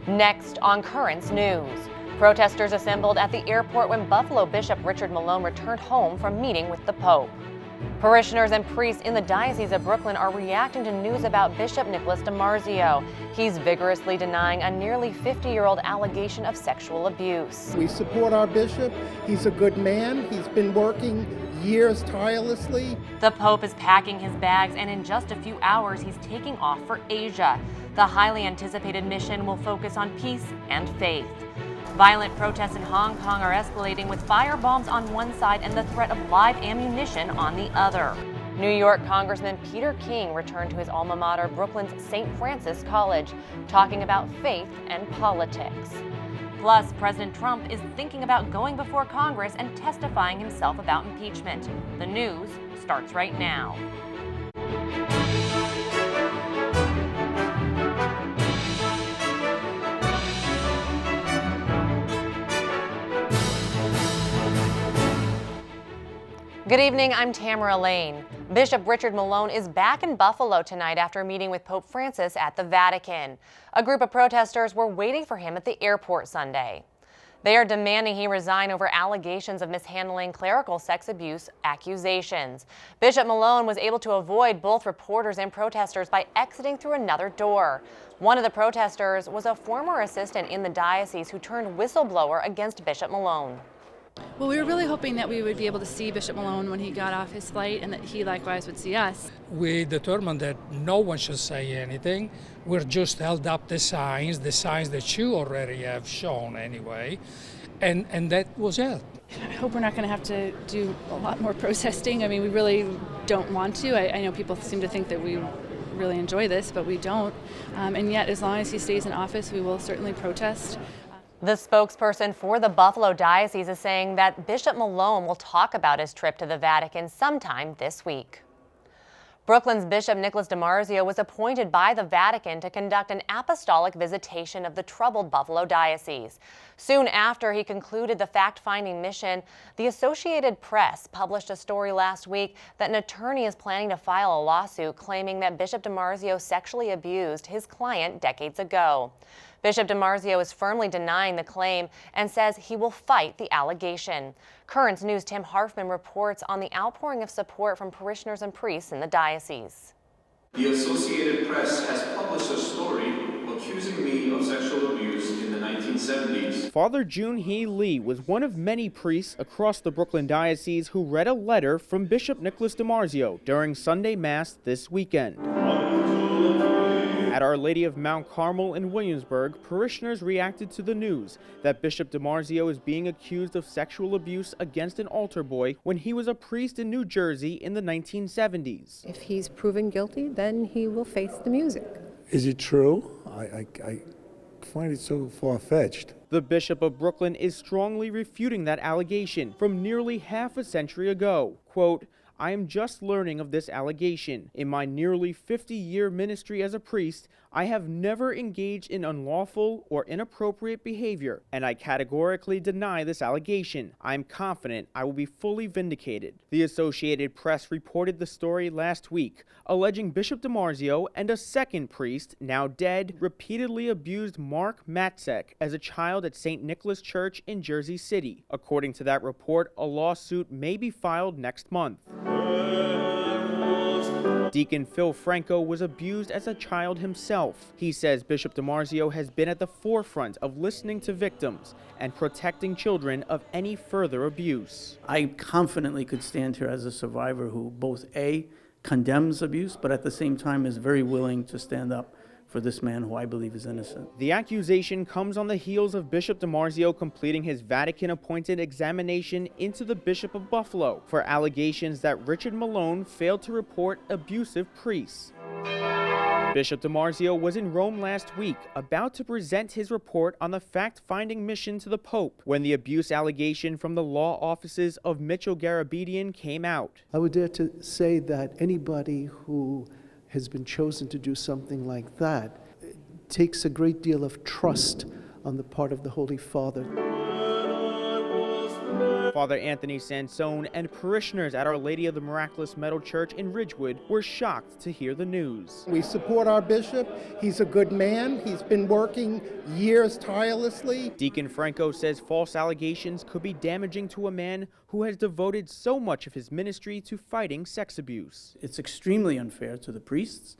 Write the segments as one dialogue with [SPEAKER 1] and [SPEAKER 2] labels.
[SPEAKER 1] Next on Currents News, protesters assembled at the airport when Buffalo Bishop Richard Malone returned home from meeting with the Pope. Parishioners and priests in the Diocese of Brooklyn are reacting to news about Bishop Nicholas DiMarzio. He's vigorously denying a nearly 50-year-old allegation of sexual abuse.
[SPEAKER 2] We support our bishop. He's a good man. He's been working years tirelessly.
[SPEAKER 1] The Pope is packing his bags, and in just a few hours, he's taking off for Asia. The highly anticipated mission will focus on peace and faith. Violent protests in Hong Kong are escalating, with firebombs on one side and the threat of live ammunition on the other. New York Congressman Peter King returned to his alma mater, Brooklyn's St. Francis College, talking about faith and politics. Plus, President Trump is thinking about going before Congress and testifying himself about impeachment. The news starts right now. Good evening, I'm Tamara Lane. Bishop Richard Malone is back in Buffalo tonight after meeting with Pope Francis at the Vatican. A group of protesters were waiting for him at the airport Sunday. They are demanding he resign over allegations of mishandling clerical sex abuse accusations. Bishop Malone was able to avoid both reporters and protesters by exiting through another door. One of the protesters was a former assistant in the diocese who turned whistleblower against Bishop Malone.
[SPEAKER 3] Well, we were really hoping that we would be able to see Bishop Malone when he got off his flight, and that he likewise would see us.
[SPEAKER 4] We determined that no one should say anything. We're just held up the signs that you already have shown anyway, and that was it.
[SPEAKER 3] I hope we're not going to have to do a lot more protesting. I mean, we really don't want to. I know people seem to think that we really enjoy this, but we don't. And yet, as long as he stays in office, we will certainly protest.
[SPEAKER 1] The spokesperson for the Buffalo Diocese is saying that Bishop Malone will talk about his trip to the Vatican sometime this week. Brooklyn's Bishop Nicholas DiMarzio was appointed by the Vatican to conduct an apostolic visitation of the troubled Buffalo Diocese. Soon after he concluded the fact-finding mission, the Associated Press published a story last week that an attorney is planning to file a lawsuit claiming that Bishop DiMarzio sexually abused his client decades ago. Bishop DiMarzio is firmly denying the claim and says he will fight the allegation. Currents News' Tim Harfman reports on the outpouring of support from parishioners and priests in the diocese.
[SPEAKER 5] The Associated Press has published a story accusing me of sexual abuse in the 1970s.
[SPEAKER 6] Father Jun-hee Lee was one of many priests across the Brooklyn Diocese who read a letter from Bishop Nicholas DiMarzio during Sunday Mass this weekend. At Our Lady of Mount Carmel in Williamsburg, parishioners reacted to the news that Bishop DiMarzio is being accused of sexual abuse against an altar boy when he was a priest in New Jersey in the 1970s.
[SPEAKER 7] If he's proven guilty, then he will face the music.
[SPEAKER 8] Is it true? I find it so far-fetched.
[SPEAKER 6] The Bishop of Brooklyn is strongly refuting that allegation from nearly half a century ago. Quote, I am just learning of this allegation. In my nearly 50-year ministry as a priest, I have never engaged in unlawful or inappropriate behavior, and I categorically deny this allegation. I am confident I will be fully vindicated. The Associated Press reported the story last week, alleging Bishop DiMarzio and a second priest, now dead, repeatedly abused Mark Matzek as a child at St. Nicholas Church in Jersey City. According to that report, a lawsuit may be filed next month. Deacon Phil Franco was abused as a child himself. He says Bishop DiMarzio has been at the forefront of listening to victims and protecting children of any further abuse.
[SPEAKER 9] I confidently could stand here as a survivor who both A, condemns abuse, but at the same time is very willing to stand up for this man who I believe is innocent.
[SPEAKER 6] The accusation comes on the heels of Bishop DiMarzio completing his Vatican-appointed examination into the Bishop of Buffalo for allegations that Richard Malone failed to report abusive priests. Bishop DiMarzio was in Rome last week, about to present his report on the fact-finding mission to the Pope, when the abuse allegation from the law offices of Mitchell Garabedian came out.
[SPEAKER 10] I would dare to say that anybody who has been chosen to do something like that takes a great deal of trust on the part of the Holy Father.
[SPEAKER 6] Father Anthony Sansone and parishioners at Our Lady of the Miraculous Medal Church in Ridgewood were shocked to hear the news.
[SPEAKER 2] We support our bishop. He's a good man. He's been working years tirelessly.
[SPEAKER 6] Deacon Franco says false allegations could be damaging to a man who has devoted so much of his ministry to fighting sex abuse.
[SPEAKER 9] It's extremely unfair to the priests,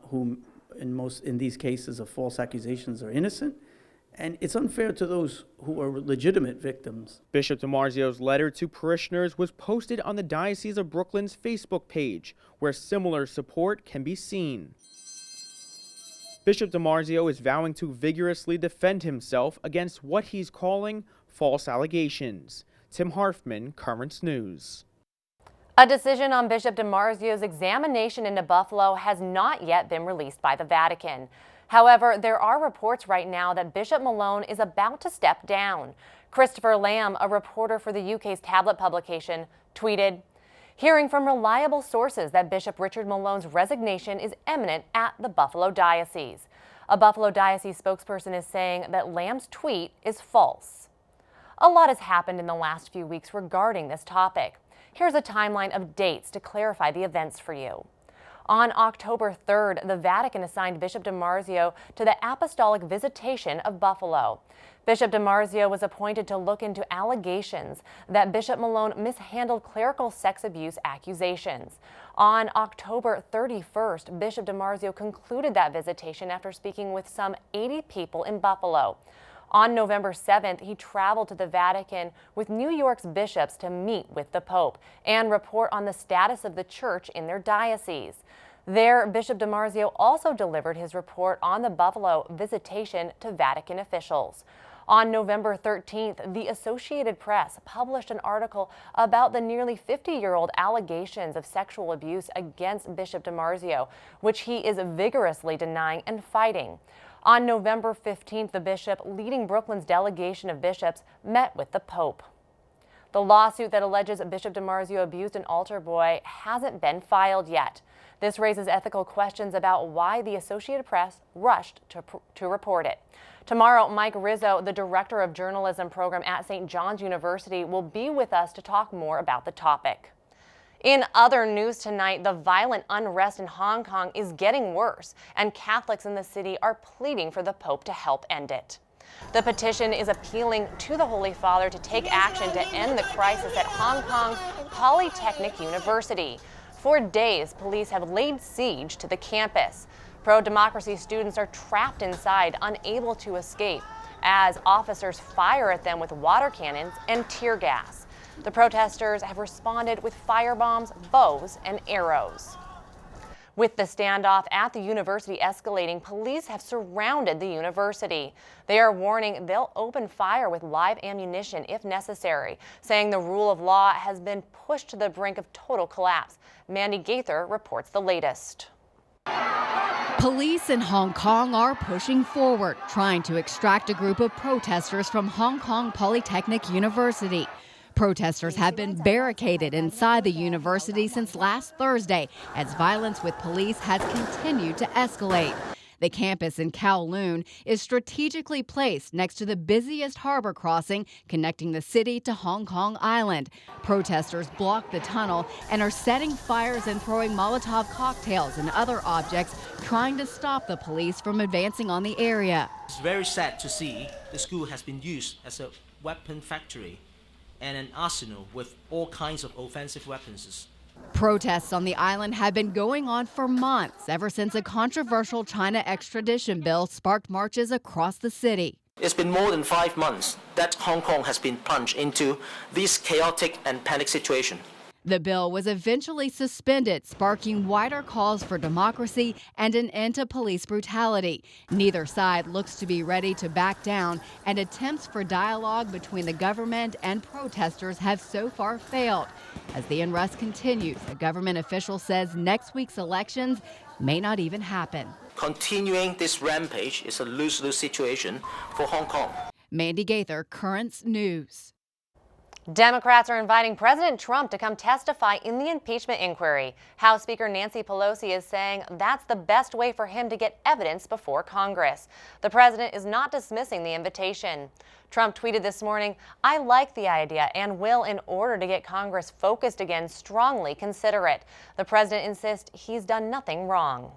[SPEAKER 9] whom in these cases of false accusations are innocent. And it's unfair to those who are legitimate victims.
[SPEAKER 6] Bishop DiMarzio's letter to parishioners was posted on the Diocese of Brooklyn's Facebook page, where similar support can be seen. Bishop DiMarzio is vowing to vigorously defend himself against what he's calling false allegations. Tim Harfman, Currents News.
[SPEAKER 1] A decision on Bishop DiMarzio's examination into Buffalo has not yet been released by the Vatican. However, there are reports right now that Bishop Malone is about to step down. Christopher Lamb, a reporter for the UK's tablet publication, tweeted, "Hearing from reliable sources that Bishop Richard Malone's resignation is imminent at the Buffalo Diocese." A Buffalo Diocese spokesperson is saying that Lamb's tweet is false. A lot has happened in the last few weeks regarding this topic. Here's a timeline of dates to clarify the events for you. On October 3rd, the Vatican assigned Bishop DiMarzio to the Apostolic Visitation of Buffalo. Bishop DiMarzio was appointed to look into allegations that Bishop Malone mishandled clerical sex abuse accusations. On October 31st, Bishop DiMarzio concluded that visitation after speaking with some 80 people in Buffalo. On November 7th, he traveled to the Vatican with New York's bishops to meet with the Pope and report on the status of the church in their diocese. There, Bishop DiMarzio also delivered his report on the Buffalo visitation to Vatican officials. On November 13th, the Associated Press published an article about the nearly 50-year-old allegations of sexual abuse against Bishop DiMarzio, which he is vigorously denying and fighting. On November 15th, the bishop, leading Brooklyn's delegation of bishops, met with the Pope. The lawsuit that alleges Bishop DiMarzio abused an altar boy hasn't been filed yet. This raises ethical questions about why the Associated Press rushed to report it. Tomorrow, Mike Rizzo, the director of journalism program at St. John's University, will be with us to talk more about the topic. In other news tonight, the violent unrest in Hong Kong is getting worse, and Catholics in the city are pleading for the Pope to help end it. The petition is appealing to the Holy Father to take action to end the crisis at Hong Kong's Polytechnic University. For days, police have laid siege to the campus. Pro-democracy students are trapped inside, unable to escape, as officers fire at them with water cannons and tear gas. The protesters have responded with firebombs, bows, and arrows. With the standoff at the university escalating, police have surrounded the university. They are warning they'll open fire with live ammunition if necessary, saying the rule of law has been pushed to the brink of total collapse. Mandy Gaither reports the latest.
[SPEAKER 11] Police in Hong Kong are pushing forward, trying to extract a group of protesters from Hong Kong Polytechnic University. Protesters have been barricaded inside the university since last Thursday as violence with police has continued to escalate. The campus in Kowloon is strategically placed next to the busiest harbor crossing connecting the city to Hong Kong Island. Protesters block the tunnel and are setting fires and throwing Molotov cocktails and other objects, trying to stop the police from advancing on the area.
[SPEAKER 12] It's very sad to see the school has been used as a weapon factory and an arsenal with all kinds of offensive weapons.
[SPEAKER 11] Protests on the island have been going on for months, ever since a controversial China extradition bill sparked marches across the city.
[SPEAKER 12] It's been more than 5 months that Hong Kong has been plunged into this chaotic and panic situation.
[SPEAKER 11] The bill was eventually suspended, sparking wider calls for democracy and an end to police brutality. Neither side looks to be ready to back down, and attempts for dialogue between the government and protesters have so far failed. As the unrest continues, a government official says next week's elections may not even happen.
[SPEAKER 12] Continuing this rampage is a lose-lose situation for Hong Kong.
[SPEAKER 11] Mandy Gaither, Currents News.
[SPEAKER 1] Democrats are inviting President Trump to come testify in the impeachment inquiry. House Speaker Nancy Pelosi is saying that's the best way for him to get evidence before Congress. The president is not dismissing the invitation. Trump tweeted this morning, "I like the idea and will, in order to get Congress focused again, strongly consider it." The president insists he's done nothing wrong.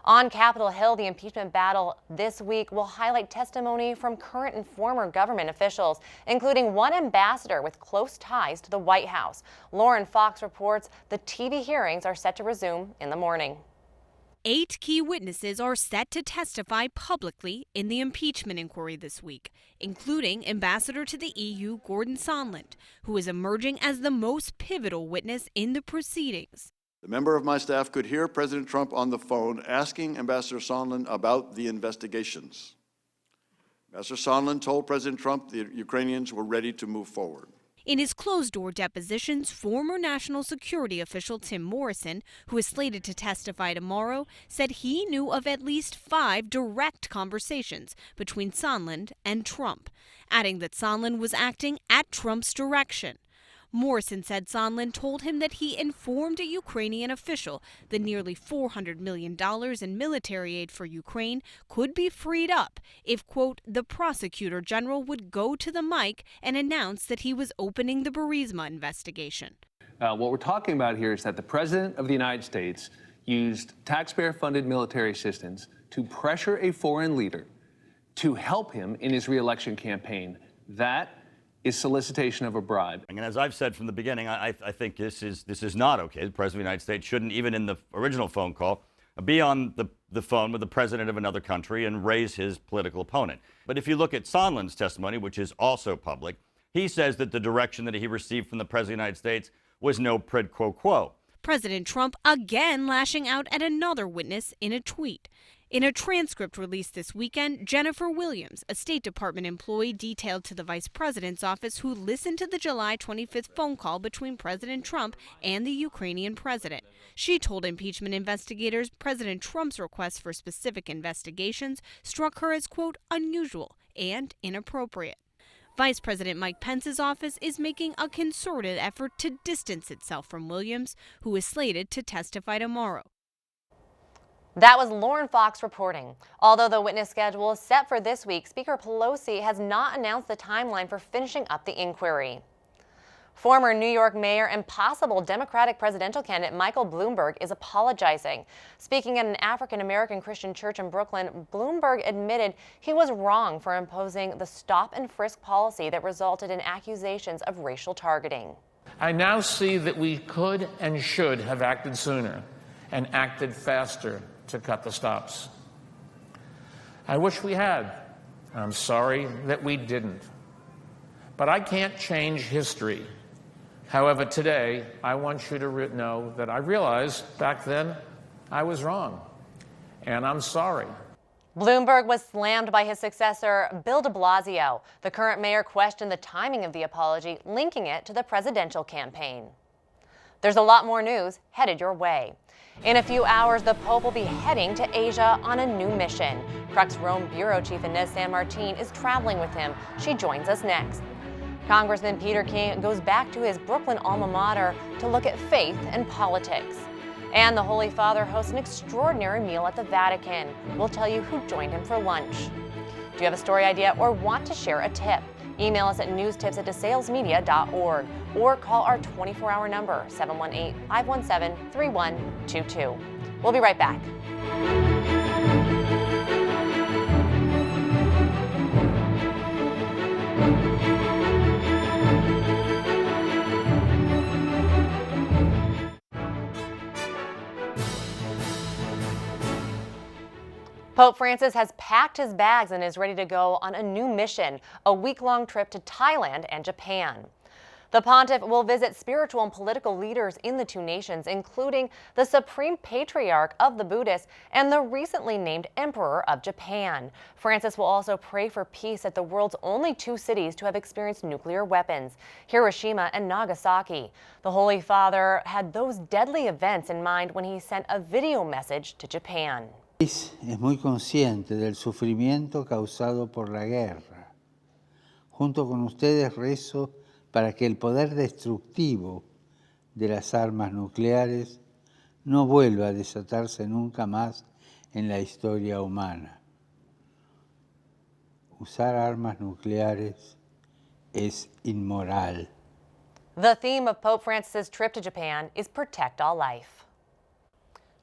[SPEAKER 1] On Capitol Hill, the impeachment battle this week will highlight testimony from current and former government officials, including one ambassador with close ties to the White House. Lauren Fox reports the TV hearings are set to resume in the morning.
[SPEAKER 13] 8 key witnesses are set to testify publicly in the impeachment inquiry this week, including Ambassador to the EU Gordon Sondland, who is emerging as the most pivotal witness in the proceedings.
[SPEAKER 14] The member of my staff could hear President Trump on the phone asking Ambassador Sondland about the investigations. Ambassador Sondland told President Trump the Ukrainians were ready to move forward.
[SPEAKER 13] In his closed-door depositions, former national security official Tim Morrison, who is slated to testify tomorrow, said he knew of at least 5 direct conversations between Sondland and Trump, adding that Sondland was acting at Trump's direction. Morrison said Sondland told him that he informed a Ukrainian official the nearly $400 million in military aid for Ukraine could be freed up if, quote, the prosecutor general would go to the mic and announce that he was opening the Burisma investigation.
[SPEAKER 15] What we're talking about here is that the President of the United States used taxpayer-funded military assistance to pressure a foreign leader to help him in his re-election campaign. That is solicitation of a bribe.
[SPEAKER 16] And as I've said from the beginning, I think this is not okay. The President of the United States shouldn't, even in the original phone call, be on the phone with the president of another country and raise his political opponent. But if you look at Sondland's testimony, which is also public, he says that the direction that he received from the President of the United States was no quid pro quo.
[SPEAKER 13] President Trump again lashing out at another witness in a tweet. In a transcript released this weekend, Jennifer Williams, a State Department employee detailed to the Vice President's office who listened to the July 25th phone call between President Trump and the Ukrainian president. She told impeachment investigators President Trump's request for specific investigations struck her as, quote, unusual and inappropriate. Vice President Mike Pence's office is making a concerted effort to distance itself from Williams, who is slated to testify tomorrow.
[SPEAKER 1] That was Lauren Fox reporting. Although the witness schedule is set for this week, Speaker Pelosi has not announced the timeline for finishing up the inquiry. Former New York mayor and possible Democratic presidential candidate Michael Bloomberg is apologizing. Speaking at an African-American Christian church in Brooklyn, Bloomberg admitted he was wrong for imposing the stop and frisk policy that resulted in accusations of racial targeting.
[SPEAKER 17] I now see that we could and should have acted sooner and acted faster to cut the stops. I wish we had. I'm sorry that we didn't. But I can't change history. However, today, I want you to know that I realized back then I was wrong, and I'm sorry.
[SPEAKER 1] Bloomberg was slammed by his successor, Bill de Blasio. The current mayor questioned the timing of the apology, linking it to the presidential campaign. There's a lot more news headed your way. In a few hours, the Pope will be heading to Asia on a new mission. Crux Rome Bureau Chief Inés Martín is traveling with him. She joins us next. Congressman Peter King goes back to his Brooklyn alma mater to look at faith and politics. And the Holy Father hosts an extraordinary meal at the Vatican. We'll tell you who joined him for lunch. Do you have a story idea or want to share a tip? Email us at newstips@desalesmedia.org or call our 24-hour number, 718-517-3122. We'll be right back. Pope Francis has packed his bags and is ready to go on a new mission, a week-long trip to Thailand and Japan. The pontiff will visit spiritual and political leaders in the two nations, including the Supreme Patriarch of the Buddhists and the recently named Emperor of Japan. Francis will also pray for peace at the world's only two cities to have experienced nuclear weapons, Hiroshima and Nagasaki. The Holy Father had those deadly events in mind when he sent a video message to Japan.
[SPEAKER 18] Es muy consciente del sufrimiento causado por la guerra. Junto con ustedes rezo para que el poder destructivo de las armas nucleares no vuelva a desatarse nunca más en la historia humana. Usar armas nucleares es inmoral.
[SPEAKER 1] The theme of Pope Francis's trip to Japan is Protect All Life.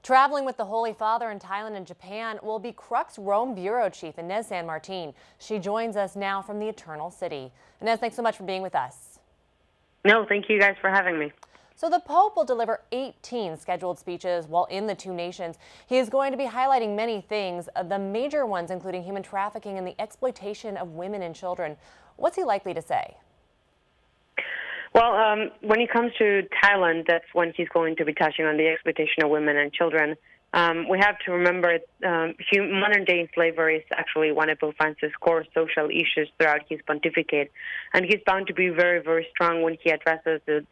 [SPEAKER 1] Traveling with the Holy Father in Thailand and Japan will be Crux Rome Bureau Chief Inés San Martín. She joins us now from the Eternal City. Inés, thanks so much for being with us.
[SPEAKER 19] No, thank you guys for having me.
[SPEAKER 1] So the Pope will deliver 18 scheduled speeches while in the two nations. He is going to be highlighting many things, the major ones including human trafficking and the exploitation of women and children. What's he likely to say?
[SPEAKER 19] Well, when it comes to Thailand, that's when he's going to be touching on the exploitation of women and children. We have to remember modern-day slavery is actually one of Pope Francis' core social issues throughout his pontificate, and he's bound to be very, very strong when he addresses it.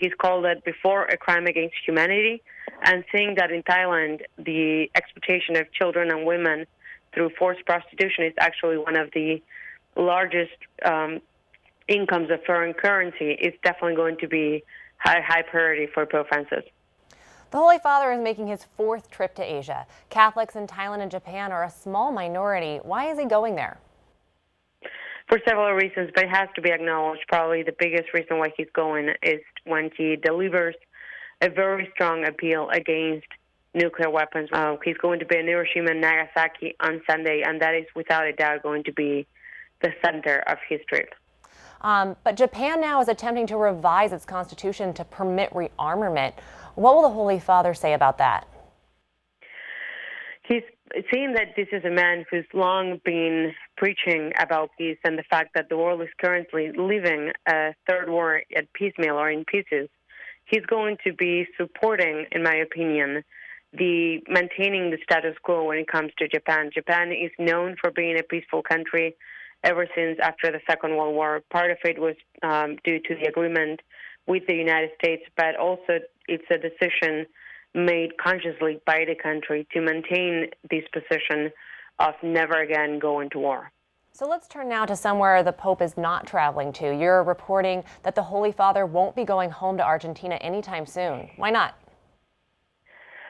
[SPEAKER 19] He's called it before a crime against humanity, and saying that in Thailand, the exploitation of children and women through forced prostitution is actually one of the largest incomes of foreign currency is definitely going to be high priority for Pope Francis.
[SPEAKER 1] The Holy Father is making his fourth trip to Asia. Catholics in Thailand and Japan are a small minority. Why is he going there?
[SPEAKER 19] For several reasons, but it has to be acknowledged. Probably the biggest reason why he's going is when he delivers a very strong appeal against nuclear weapons. He's going to be in Hiroshima and Nagasaki on Sunday, and that is without a doubt going to be the center of his trip.
[SPEAKER 1] But Japan now is attempting to revise its constitution to permit rearmament. What will the Holy Father say about that?
[SPEAKER 19] He's seeing that this is a man who's long been preaching about peace and the fact that the world is currently living a third war at piecemeal or in pieces. He's going to be supporting, in my opinion, the maintaining the status quo when it comes to Japan. Japan is known for being a peaceful country ever since after the Second World War. Part of it was due to the agreement with the United States, but also it's a decision made consciously by the country to maintain this position of never again going to war.
[SPEAKER 1] So let's turn now to somewhere the Pope is not traveling to. You're reporting that the Holy Father won't be going home to Argentina anytime soon. Why not?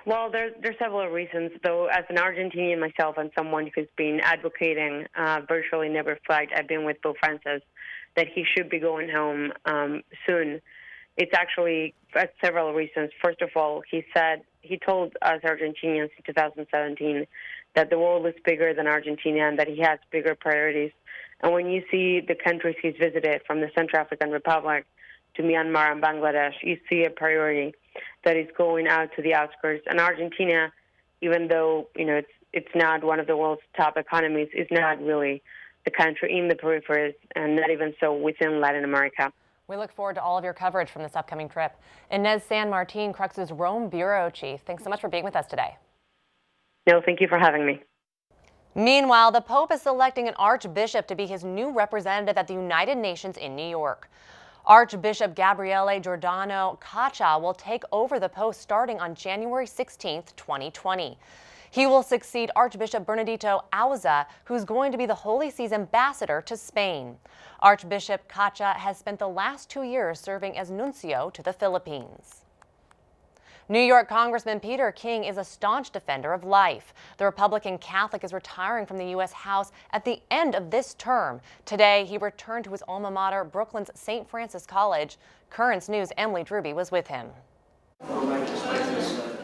[SPEAKER 19] Well, there's several reasons, though. As an Argentinian myself and someone who's been advocating virtually never flight, I've been with Pope Francis, that he should be going home soon. It's actually several reasons. First of all, he told us Argentinians in 2017 that the world is bigger than Argentina and that he has bigger priorities. And when you see the countries he's visited, from the Central African Republic to Myanmar and Bangladesh, you see a priority that is going out to the outskirts. And Argentina, even though it's not one of the world's top economies, is not really the country in the peripheries, and not even so within Latin America.
[SPEAKER 1] We look forward to all of your coverage from this upcoming trip. Inés San Martín, Crux's Rome Bureau Chief, thanks so much for being with us today.
[SPEAKER 19] No, thank you for having me.
[SPEAKER 1] Meanwhile, the Pope is selecting an archbishop to be his new representative at the United Nations in New York. Archbishop Gabriele Giordano Caccia will take over the post starting on January 16, 2020. He will succeed Archbishop Bernardito Auza, who's going to be the Holy See's ambassador to Spain. Archbishop Caccia has spent the last 2 years serving as nuncio to the Philippines. New York Congressman Peter King is a staunch defender of life. The Republican Catholic is retiring from the U.S. House at the end of this term. Today, he returned to his alma mater, Brooklyn's St. Francis College. Currents News' Emily Druby was with him.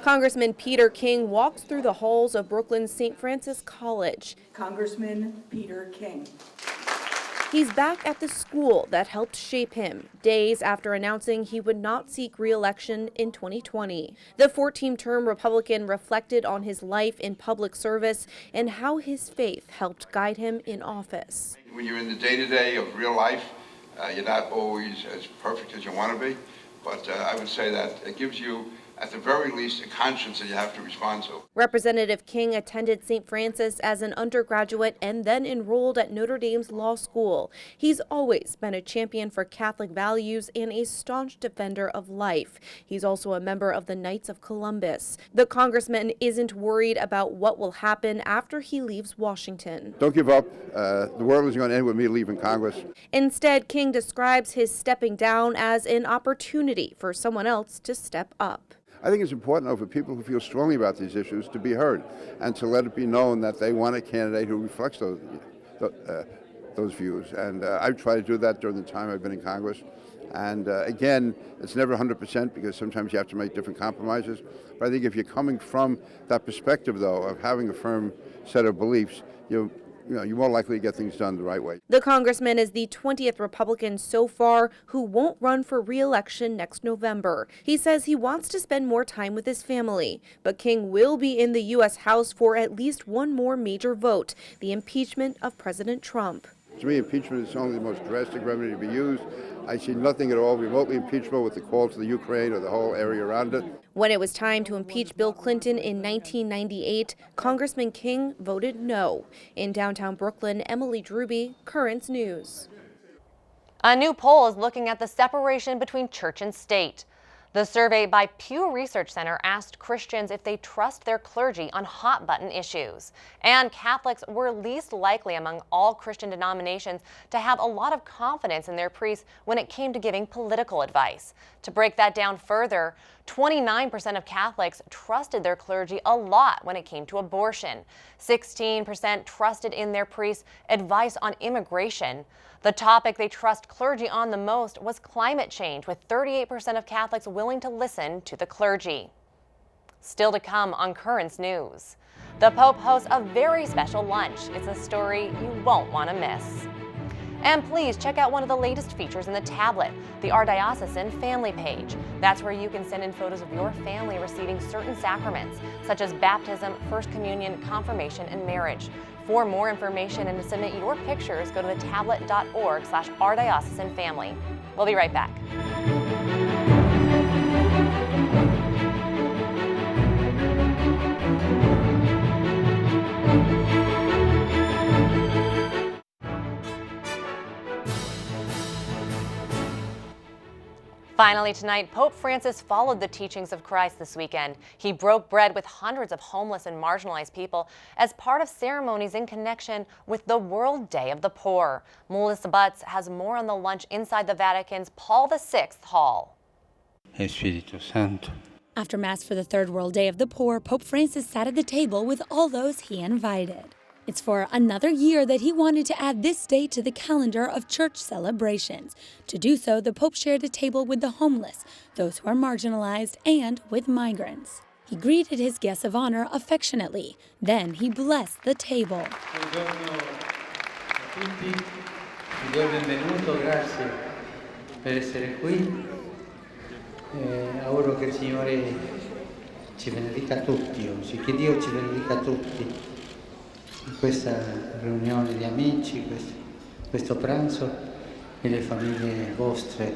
[SPEAKER 20] Congressman Peter King walks through the halls of Brooklyn's St. Francis College.
[SPEAKER 21] Congressman Peter King.
[SPEAKER 20] He's back at the school that helped shape him, days after announcing he would not seek re-election in 2020. The 14-term Republican reflected on his life in public service and how his faith helped guide him in office.
[SPEAKER 22] When you're in the day-to-day of real life, you're not always as perfect as you want to be, but I would say that it gives you at the very least, a conscience that you have to respond to.
[SPEAKER 20] Representative King attended St. Francis as an undergraduate and then enrolled at Notre Dame's law school. He's always been a champion for Catholic values and a staunch defender of life. He's also a member of the Knights of Columbus. The congressman isn't worried about what will happen after he leaves Washington.
[SPEAKER 3] Don't give up. The world is going to end with me leaving Congress.
[SPEAKER 20] Instead, King describes his stepping down as an opportunity for someone else to step up.
[SPEAKER 3] I think it's important, though, for people who feel strongly about these issues to be heard and to let it be known that they want a candidate who reflects those views. And I've tried to do that during the time I've been in Congress. And again, it's never 100% because sometimes you have to make different compromises. But I think if you're coming from that perspective, though, of having a firm set of beliefs, you're more likely to get things done the right way.
[SPEAKER 20] The congressman is the 20th Republican so far who won't run for re-election next November. He says he wants to spend more time with his family, but King will be in the U.S. House for at least one more major vote, the impeachment of President Trump.
[SPEAKER 3] To me, impeachment is only the most drastic remedy to be used. I see nothing at all remotely impeachable with the call to the Ukraine or the whole area around it.
[SPEAKER 20] When it was time to impeach Bill Clinton in 1998, Congressman King voted no. In downtown Brooklyn, Emily Druby, Currents News.
[SPEAKER 1] A new poll is looking at the separation between church and state. The survey by Pew Research Center asked Christians if they trust their clergy on hot-button issues. And Catholics were least likely among all Christian denominations to have a lot of confidence in their priests when it came to giving political advice. To break that down further, 29% of Catholics trusted their clergy a lot when it came to abortion. 16% trusted in their priests' advice on immigration. The topic they trust clergy on the most was climate change, with 38% of Catholics willing to listen to the clergy. Still to come on Currents News. The Pope hosts a very special lunch. It's a story you won't want to miss. And please check out one of the latest features in the tablet, the Our Diocesan Family page. That's where you can send in photos of your family receiving certain sacraments, such as baptism, First Communion, confirmation, and marriage. For more information and to submit your pictures, go to thetablet.org/OurDiocesanFamily. We'll be right back. Finally tonight, Pope Francis followed the teachings of Christ this weekend. He broke bread with hundreds of homeless and marginalized people as part of ceremonies in connection with the World Day of the Poor. Melissa Butts has more on the lunch inside the Vatican's Paul VI Hall.
[SPEAKER 18] Espíritu Santo.
[SPEAKER 4] After Mass for the Third World Day of the Poor, Pope Francis sat at the table with all those he invited. It's for another year that he wanted to add this day to the calendar of church celebrations. To do so, the Pope shared a table with the homeless, those who are marginalized, and with migrants. He greeted his guests of honor affectionately. Then he blessed the table.
[SPEAKER 18] Buongiorno a tutti. Vi do il benvenuto, grazie per essere qui. Auguro che il Signore ci benedica tutti oggi, che Dio ci benedica tutti. In questa riunione di amici, questo pranzo e le famiglie vostre,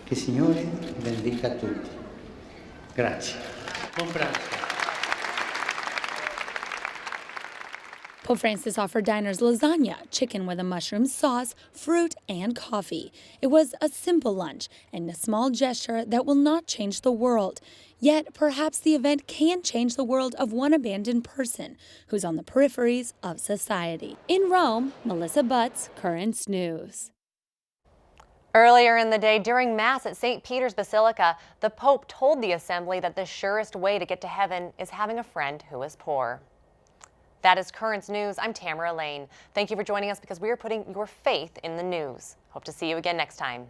[SPEAKER 18] che il Signore benedica tutti. Grazie. Buon pranzo.
[SPEAKER 4] Pope Francis offered diners lasagna, chicken with a mushroom sauce, fruit, and coffee. It was a simple lunch and a small gesture that will not change the world. Yet, perhaps the event can change the world of one abandoned person who's on the peripheries of society. In Rome, Melissa Butts, Currents News.
[SPEAKER 1] Earlier in the day, during Mass at St. Peter's Basilica, the Pope told the assembly that the surest way to get to heaven is having a friend who is poor. That is Currents News. I'm Tamara Lane. Thank you for joining us because we are putting your faith in the news. Hope to see you again next time.